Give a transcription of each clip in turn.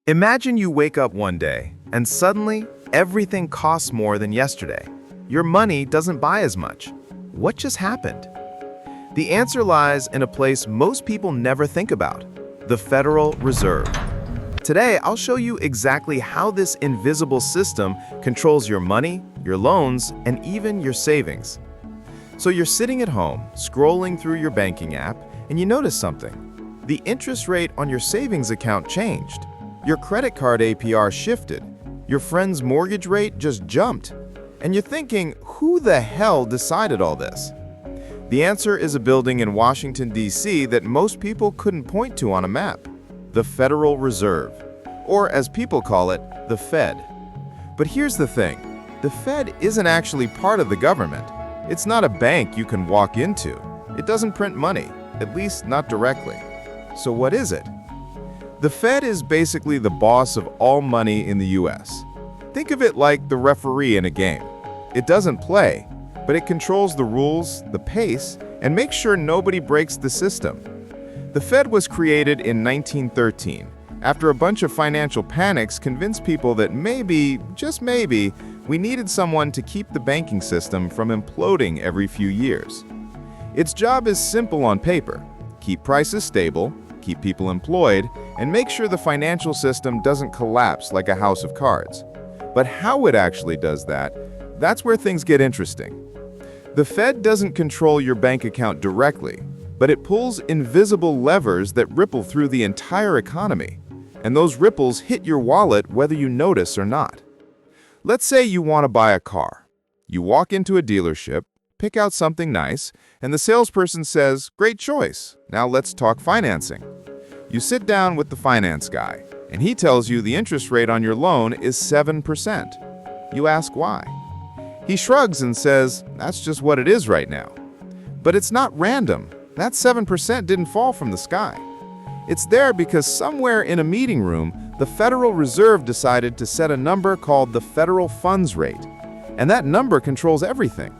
Imagine you wake up one day and suddenly everything costs more than yesterday. Your money doesn't buy as much. What just happened? The answer lies in a place most people never think about: the Federal Reserve. Today, I'll show you exactly how this invisible system controls your money, your loans, and even your savings. So you're sitting at home, scrolling through your banking app, and you notice something. The interest rate on your savings account changed. Your credit card APR shifted. Your friend's mortgage rate just jumped. And you're thinking, who the hell decided all this? The answer is a building in Washington, D.C. that most people couldn't point to on a map: the Federal Reserve, or as people call it, the Fed. But here's the thing: the Fed isn't actually part of the government. It's not a bank you can walk into. It doesn't print money, at least not directly. So what is it? The Fed is basically the boss of all money in the U.S. Think of it like the referee in a game. It doesn't play, but it controls the rules, the pace, and makes sure nobody breaks the system. The Fed was created in 1913 after a bunch of financial panics convinced people that maybe, just maybe, we needed someone to keep the banking system from imploding every few years. Its job is simple on paper: keep prices stable, keep people employed, and make sure the financial system doesn't collapse like a house of cards. But how it actually does that, that's where things get interesting. The Fed doesn't control your bank account directly, but it pulls invisible levers that ripple through the entire economy. And those ripples hit your wallet whether you notice or not. Let's say you want to buy a car. You walk into a dealership, pick out something nice, and the salesperson says, "Great choice. Now let's talk financing." You sit down with the finance guy, and he tells you the interest rate on your loan is 7%. You ask why. He shrugs and says, "That's just what it is right now." But it's not random. That 7% didn't fall from the sky. It's there because somewhere in a meeting room, the Federal Reserve decided to set a number called the federal funds rate. And that number controls everything.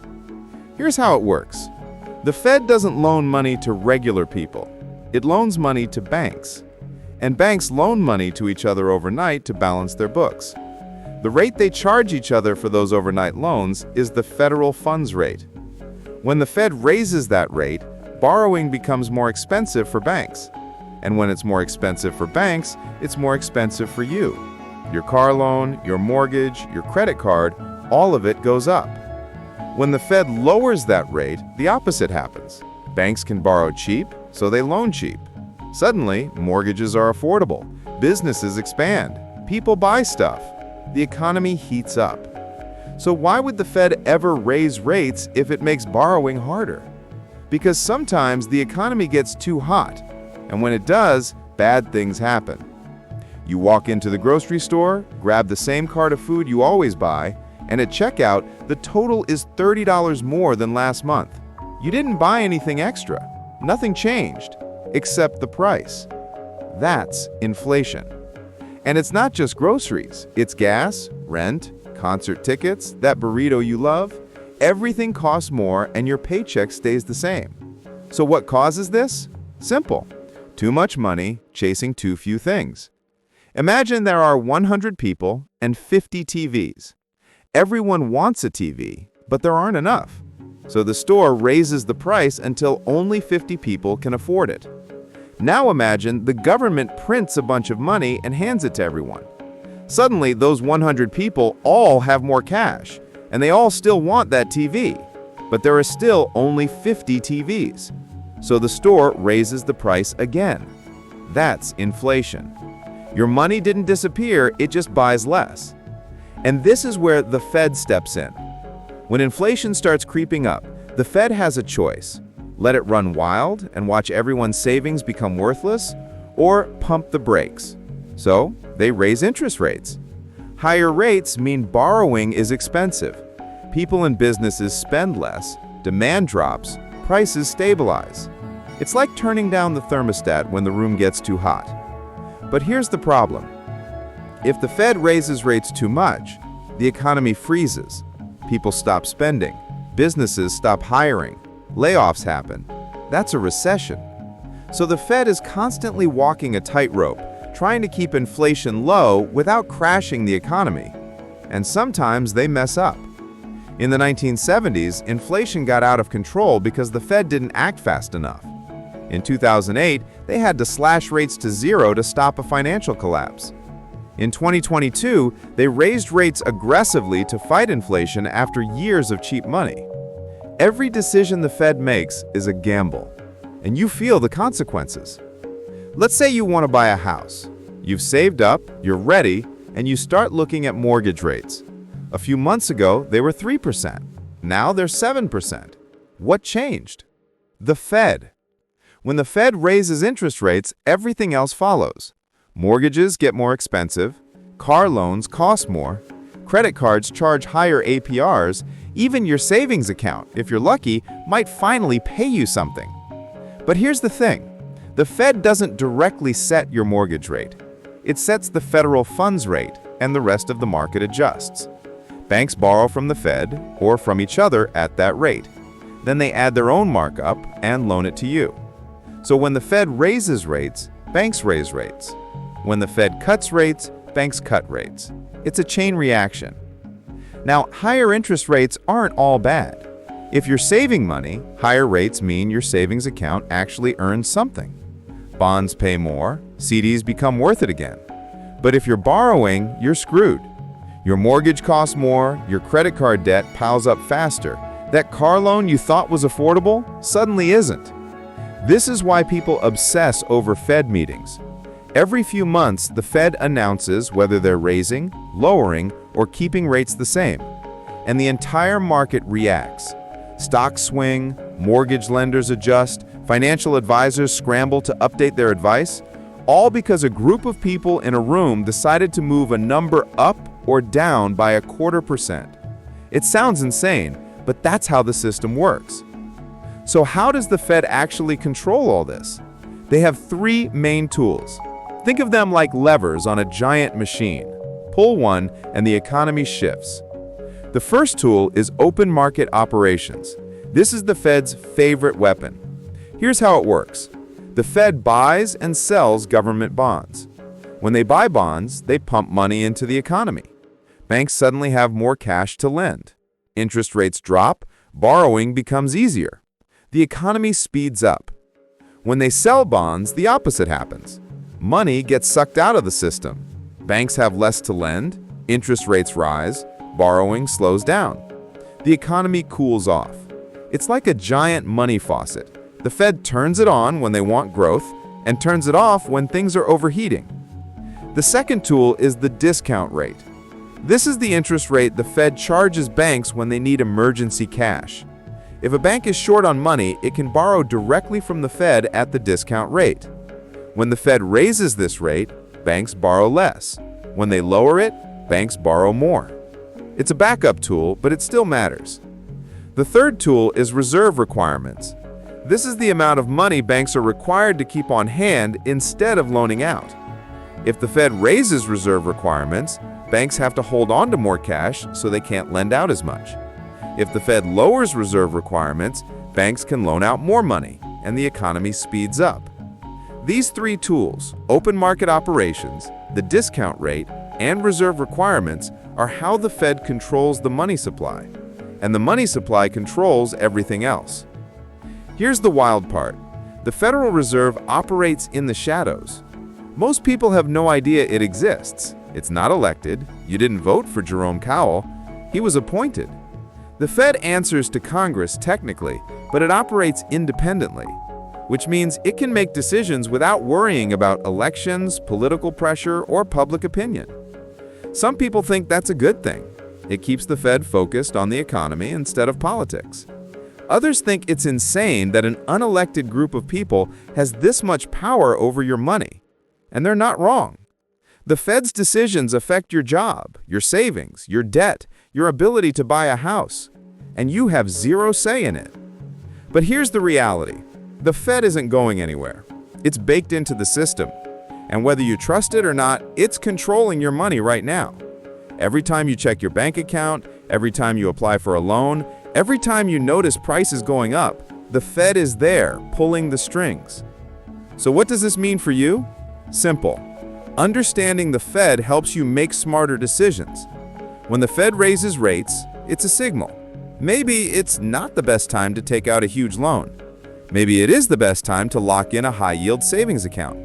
Here's how it works. The Fed doesn't loan money to regular people. It loans money to banks. And banks loan money to each other overnight to balance their books. The rate they charge each other for those overnight loans is the federal funds rate. When the Fed raises that rate, borrowing becomes more expensive for banks. And when it's more expensive for banks, it's more expensive for you. Your car loan, your mortgage, your credit card, all of it goes up. When the Fed lowers that rate, the opposite happens. Banks can borrow cheap, so they loan cheap. Suddenly, mortgages are affordable, businesses expand, people buy stuff, the economy heats up. So why would the Fed ever raise rates if it makes borrowing harder? Because sometimes the economy gets too hot, and when it does, bad things happen. You walk into the grocery store, grab the same cart of food you always buy, and at checkout, the total is $30 more than last month. You didn't buy anything extra. Nothing changed, except the price. That's inflation. And it's not just groceries. It's gas, rent, concert tickets, that burrito you love. Everything costs more and your paycheck stays the same. So what causes this? Simple. Too much money chasing too few things. Imagine there are 100 people and 50 TVs. Everyone wants a TV, but there aren't enough. So the store raises the price until only 50 people can afford it. Now imagine the government prints a bunch of money and hands it to everyone. Suddenly, those 100 people all have more cash, and they all still want that TV. But there are still only 50 TVs. So the store raises the price again. That's inflation. Your money didn't disappear, it just buys less. And this is where the Fed steps in. When inflation starts creeping up, the Fed has a choice: let it run wild and watch everyone's savings become worthless, or pump the brakes. So they raise interest rates. Higher rates mean borrowing is expensive. People and businesses spend less, demand drops, prices stabilize. It's like turning down the thermostat when the room gets too hot. But here's the problem. If the Fed raises rates too much, the economy freezes. People stop spending. Businesses stop hiring. Layoffs happen. That's a recession. So the Fed is constantly walking a tightrope, trying to keep inflation low without crashing the economy. And sometimes they mess up. In the 1970s, inflation got out of control because the Fed didn't act fast enough. In 2008, they had to slash rates to zero to stop a financial collapse. In 2022, they raised rates aggressively to fight inflation after years of cheap money. Every decision the Fed makes is a gamble, and you feel the consequences. Let's say you want to buy a house. You've saved up, you're ready, and you start looking at mortgage rates. A few months ago, they were 3%. Now they're 7%. What changed? The Fed. When the Fed raises interest rates, everything else follows. Mortgages get more expensive, car loans cost more, credit cards charge higher APRs, even your savings account, if you're lucky, might finally pay you something. But here's the thing. The Fed doesn't directly set your mortgage rate. It sets the federal funds rate, and the rest of the market adjusts. Banks borrow from the Fed or from each other at that rate. Then they add their own markup and loan it to you. So when the Fed raises rates, banks raise rates. When the Fed cuts rates, banks cut rates. It's a chain reaction. Now, higher interest rates aren't all bad. If you're saving money, higher rates mean your savings account actually earns something. Bonds pay more, CDs become worth it again. But if you're borrowing, you're screwed. Your mortgage costs more, your credit card debt piles up faster. That car loan you thought was affordable suddenly isn't. This is why people obsess over Fed meetings. Every few months, the Fed announces whether they're raising, lowering, or keeping rates the same. And the entire market reacts. Stocks swing, mortgage lenders adjust, financial advisors scramble to update their advice, all because a group of people in a room decided to move a number up or down by 0.25%. It sounds insane, but that's how the system works. So how does the Fed actually control all this? They have three main tools. Think of them like levers on a giant machine. Pull one and the economy shifts. The first tool is open market operations. This is the Fed's favorite weapon. Here's how it works. The Fed buys and sells government bonds. When they buy bonds, they pump money into the economy. Banks suddenly have more cash to lend. Interest rates drop, borrowing becomes easier. The economy speeds up. When they sell bonds, the opposite happens. Money gets sucked out of the system. Banks have less to lend, interest rates rise, borrowing slows down. The economy cools off. It's like a giant money faucet. The Fed turns it on when they want growth and turns it off when things are overheating. The second tool is the discount rate. This is the interest rate the Fed charges banks when they need emergency cash. If a bank is short on money, it can borrow directly from the Fed at the discount rate. When the Fed raises this rate, banks borrow less. When they lower it, banks borrow more. It's a backup tool, but it still matters. The third tool is reserve requirements. This is the amount of money banks are required to keep on hand instead of loaning out. If the Fed raises reserve requirements, banks have to hold on to more cash so they can't lend out as much. If the Fed lowers reserve requirements, banks can loan out more money, and the economy speeds up. These three tools, open market operations, the discount rate, and reserve requirements, are how the Fed controls the money supply. And the money supply controls everything else. Here's the wild part. The Federal Reserve operates in the shadows. Most people have no idea it exists. It's not elected. You didn't vote for Jerome Powell. He was appointed. The Fed answers to Congress technically, but it operates independently, which means it can make decisions without worrying about elections, political pressure, or public opinion. Some people think that's a good thing. It keeps the Fed focused on the economy instead of politics. Others think it's insane that an unelected group of people has this much power over your money. And they're not wrong. The Fed's decisions affect your job, your savings, your debt, your ability to buy a house, and you have zero say in it. But here's the reality. The Fed isn't going anywhere. It's baked into the system. And whether you trust it or not, it's controlling your money right now. Every time you check your bank account, every time you apply for a loan, every time you notice prices going up, the Fed is there, pulling the strings. So what does this mean for you? Simple. Understanding the Fed helps you make smarter decisions. When the Fed raises rates, it's a signal. Maybe it's not the best time to take out a huge loan. Maybe it is the best time to lock in a high-yield savings account.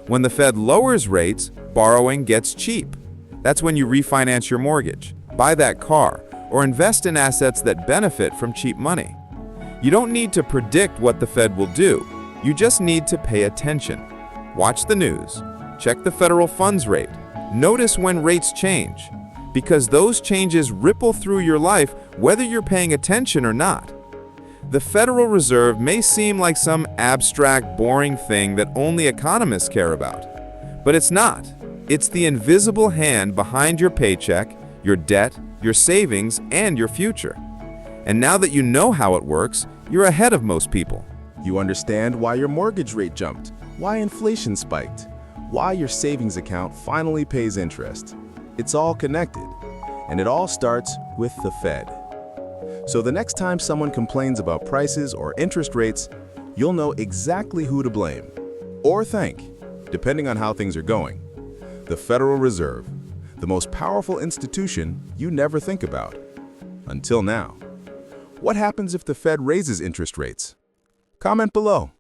When the Fed lowers rates, borrowing gets cheap. That's when you refinance your mortgage, buy that car, or invest in assets that benefit from cheap money. You don't need to predict what the Fed will do. You just need to pay attention. Watch the news. Check the federal funds rate. Notice when rates change, because those changes ripple through your life whether you're paying attention or not. The Federal Reserve may seem like some abstract, boring thing that only economists care about, but it's not. It's the invisible hand behind your paycheck, your debt, your savings, and your future. And now that you know how it works, you're ahead of most people. You understand why your mortgage rate jumped, why inflation spiked, why your savings account finally pays interest. It's all connected, and it all starts with the Fed. So the next time someone complains about prices or interest rates, you'll know exactly who to blame, or thank, depending on how things are going. The Federal Reserve, the most powerful institution you never think about. Until now. What happens if the Fed raises interest rates? Comment below.